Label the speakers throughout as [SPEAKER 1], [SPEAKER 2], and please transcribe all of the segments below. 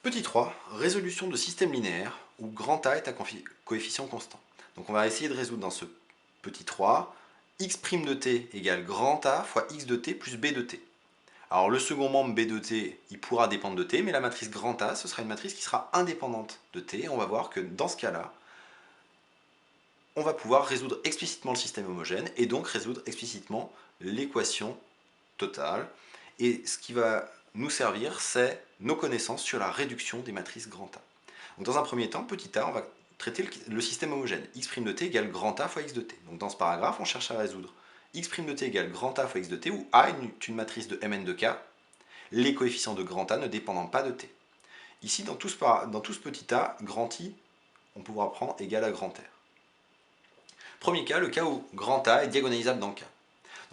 [SPEAKER 1] Petit 3, résolution de système linéaire où grand A est un coefficient constant. Donc on va essayer de résoudre dans ce petit 3 x' de t égale grand A fois x de t plus b de t. Alors le second membre b de t, il pourra dépendre de t, mais la matrice grand A, ce sera une matrice qui sera indépendante de t. On va voir que dans ce cas-là, on va pouvoir résoudre explicitement le système homogène et donc résoudre explicitement l'équation totale. Et ce qui va nous servir, c'est nos connaissances sur la réduction des matrices grand A. Donc dans un premier temps, petit a, on va traiter le système homogène. X' de t égale grand A fois x de t. Donc dans ce paragraphe, on cherche à résoudre x' de t égale grand A fois x de t, où A est une matrice de Mn de k, les coefficients de grand A ne dépendant pas de t. Ici, dans tout ce petit a, grand I, on pourra prendre égal à grand R. Premier cas, le cas où grand A est diagonalisable dans K.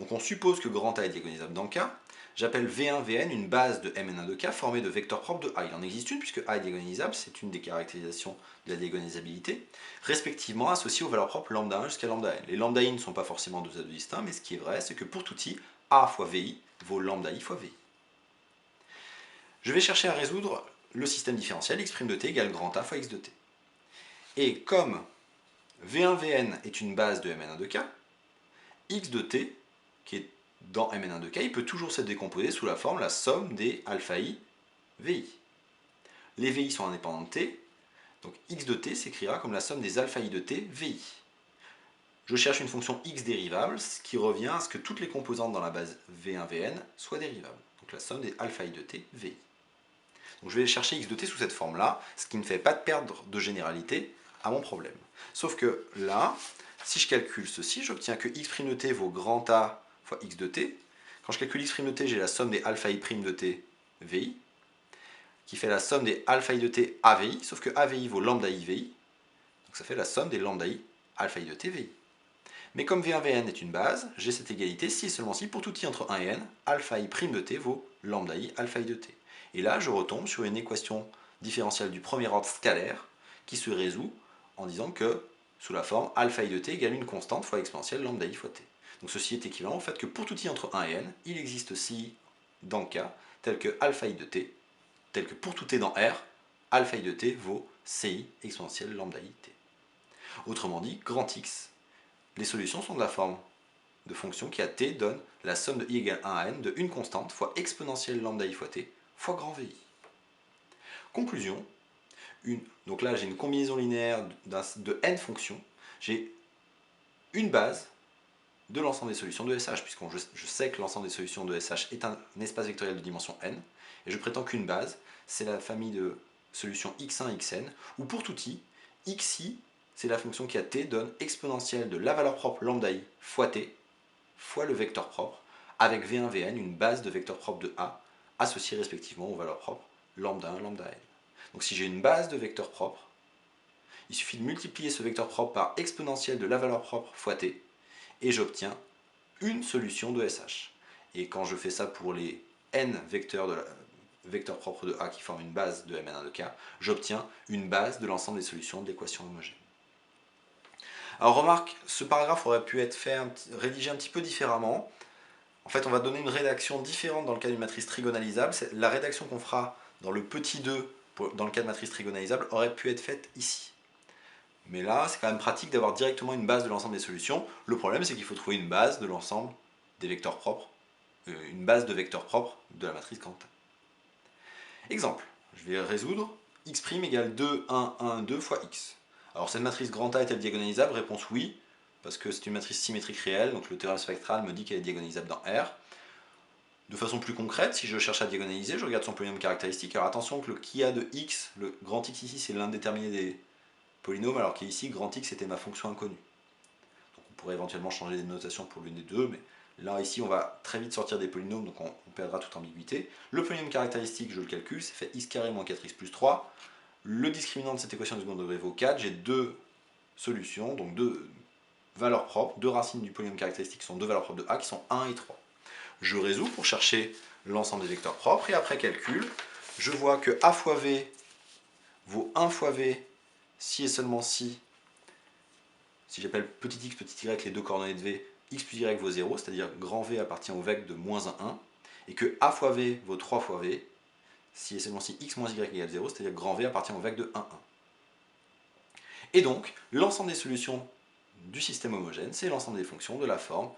[SPEAKER 1] Donc on suppose que grand A est diagonalisable dans K. J'appelle V1, Vn une base de Mn1 de K formée de vecteurs propres de A. Il en existe une puisque A est diagonalisable, c'est une des caractérisations de la diagonalisabilité, respectivement associées aux valeurs propres lambda 1 jusqu'à lambda n. Les lambda i ne sont pas forcément deux atomes distincts, mais ce qui est vrai, c'est que pour tout i, A fois Vi vaut lambda i fois Vi. Je vais chercher à résoudre le système différentiel x' de t égale grand A fois x de t. Et comme V1, Vn est une base de Mn1 de K, x de t, qui est dans Mn1 de K, il peut toujours se décomposer sous la forme la somme des alpha i Vi. Les Vi sont indépendants de t, donc x de t s'écrira comme la somme des alpha i de t Vi. Je cherche une fonction x dérivable, ce qui revient à ce que toutes les composantes dans la base V1, Vn soient dérivables. Donc la somme des alpha i de t Vi. Donc je vais chercher x de t sous cette forme-là, ce qui ne fait pas de perdre de généralité à mon problème. Sauf que là, si je calcule ceci, j'obtiens que x' de t vaut grand A fois x de t. Quand je calcule x' de t, j'ai la somme des alpha i' de t Vi, qui fait la somme des alpha i de t AVI, sauf que AVI vaut lambda i Vi, donc ça fait la somme des lambda i alpha i de t Vi. Mais comme V1, Vn est une base, j'ai cette égalité si et seulement si pour tout i entre 1 et n, alpha i' de t vaut lambda i alpha i de t. Et là, je retombe sur une équation différentielle du premier ordre scalaire qui se résout en disant que, sous la forme alpha i de t égale une constante fois exponentielle lambda i fois t. Donc ceci est équivalent au fait que pour tout i entre 1 et n, il existe ci dans K, tel que alpha i de t, tel que pour tout t dans R, alpha i de t vaut ci exponentielle lambda i t. Autrement dit, grand X, les solutions sont de la forme de fonction qui à t donne la somme de i égale 1 à n de une constante fois exponentielle lambda i fois t fois grand VI. Conclusion, donc là j'ai une combinaison linéaire de n fonctions, j'ai une base de l'ensemble des solutions de SH, puisque je sais que l'ensemble des solutions de SH est un espace vectoriel de dimension n, et je prétends qu'une base, c'est la famille de solutions x1, xn, où pour tout i, xi, c'est la fonction qui à t donne exponentielle de la valeur propre lambda i fois t, fois le vecteur propre, avec v1, vn, une base de vecteurs propres de A, associée respectivement aux valeurs propres lambda 1, lambda n. Donc si j'ai une base de vecteurs propres, il suffit de multiplier ce vecteur propre par exponentielle de la valeur propre fois t, et j'obtiens une solution de SH. Et quand je fais ça pour les n vecteurs propres de A qui forment une base de Mn1 de K, j'obtiens une base de l'ensemble des solutions de l'équation homogène. Alors remarque, ce paragraphe aurait pu être rédigé un petit peu différemment. En fait, on va donner une rédaction différente dans le cas d'une matrice trigonalisable. La rédaction qu'on fera dans le petit 2 dans le cas de matrice trigonalisable aurait pu être faite ici. Mais là, c'est quand même pratique d'avoir directement une base de l'ensemble des solutions. Le problème, c'est qu'il faut trouver une base de l'ensemble des vecteurs propres, une base de vecteurs propres de la matrice grand A. Exemple, je vais résoudre x' égale 2, 1, 1, 2 fois x. Alors cette matrice grand A est-elle diagonalisable? Réponse oui, parce que c'est une matrice symétrique réelle, donc le théorème spectral me dit qu'elle est diagonalisable dans R. De façon plus concrète, si je cherche à diagonaliser, je regarde son polynôme caractéristique. Alors attention que le qui a de x, le grand x ici, c'est l'indéterminé des polynômes, alors qu'ici, grand x était ma fonction inconnue. Donc on pourrait éventuellement changer des notations pour l'une des deux, mais là, ici, on va très vite sortir des polynômes, donc on perdra toute ambiguïté. Le polynôme caractéristique, je le calcule, c'est fait x carré moins 4x plus 3. Le discriminant de cette équation du second degré vaut 4. J'ai deux solutions, donc deux valeurs propres, deux racines du polynôme caractéristique qui sont deux valeurs propres de A, qui sont 1 et 3. Je résous pour chercher l'ensemble des vecteurs propres, et après calcul, je vois que A fois V vaut 1 fois V si et seulement si j'appelle petit x, petit y les deux coordonnées de V, x plus y vaut 0, c'est-à-dire grand V appartient au vecteur de moins 1, 1, et que A fois V vaut 3 fois V si et seulement si x moins y égale 0, c'est-à-dire que grand V appartient au vecteur de 1, 1. Et donc, l'ensemble des solutions du système homogène, c'est l'ensemble des fonctions de la forme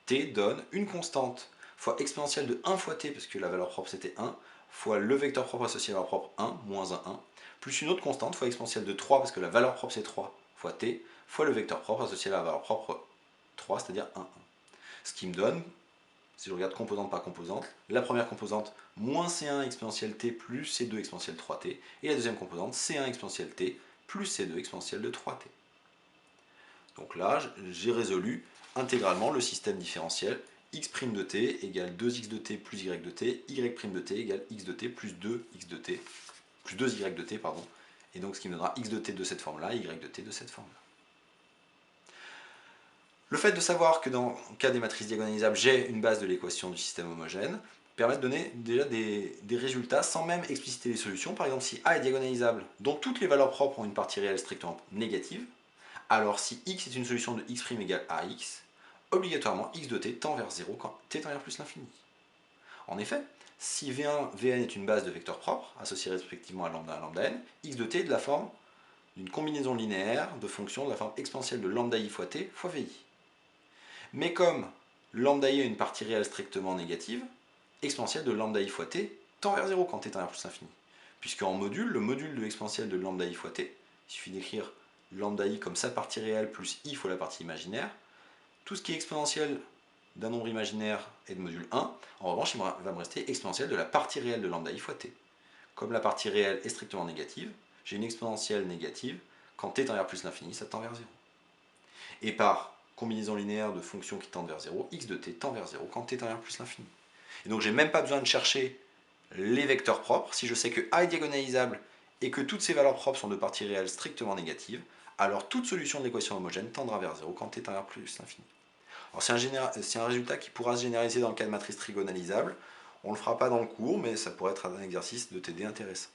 [SPEAKER 1] t donne une constante fois exponentielle de 1 fois t, parce que la valeur propre c'était 1, fois le vecteur propre associé à la valeur propre 1, moins 1, 1, plus une autre constante fois exponentielle de 3, parce que la valeur propre c'est 3, fois t, fois le vecteur propre associé à la valeur propre 3, c'est-à-dire 1, 1. Ce qui me donne, si je regarde composante par composante, la première composante, moins c1 exponentielle t plus c2 exponentielle 3t, et la deuxième composante, c1 exponentielle t plus c2 exponentielle de 3t. Donc là, j'ai résolu intégralement le système différentiel x' de t égale 2x de t plus y de t, y' de t égale x de t plus 2x de t, plus 2y de t, pardon, et donc ce qui me donnera x de t de cette forme-là, y de t de cette forme-là. Le fait de savoir que dans le cas des matrices diagonalisables, j'ai une base de l'équation du système homogène, permet de donner déjà des résultats sans même expliciter les solutions. Par exemple, si A est diagonalisable, dont toutes les valeurs propres ont une partie réelle strictement négative, alors si x est une solution de x' égale ax, obligatoirement x de t tend vers 0 quand t tend vers plus l'infini. En effet, si V1, Vn est une base de vecteurs propres, associés respectivement à lambda et lambda n, x de t est de la forme d'une combinaison linéaire de fonctions de la forme exponentielle de lambda i fois t fois vi. Mais comme lambda i a une partie réelle strictement négative, exponentielle de lambda i fois t tend vers 0 quand t tend vers plus l'infini. Puisqu'en module, le module de l'exponentielle de lambda i fois t, il suffit d'écrire lambda i comme sa partie réelle plus i fois la partie imaginaire, tout ce qui est exponentiel d'un nombre imaginaire est de module 1, en revanche il va me rester exponentielle de la partie réelle de lambda i fois t. Comme la partie réelle est strictement négative, j'ai une exponentielle négative, quand t tend vers plus l'infini, ça tend vers 0. Et par combinaison linéaire de fonctions qui tendent vers 0, x de t tend vers 0 quand t tend vers plus l'infini. Et donc j'ai même pas besoin de chercher les vecteurs propres, si je sais que A est diagonalisable et que toutes ces valeurs propres sont de parties réelles strictement négatives, alors toute solution de l'équation homogène tendra vers 0 quand t tend vers plus l'infini. C'est un résultat qui pourra se généraliser dans le cas de matrices trigonalisables. On ne le fera pas dans le cours, mais ça pourrait être un exercice de TD intéressant.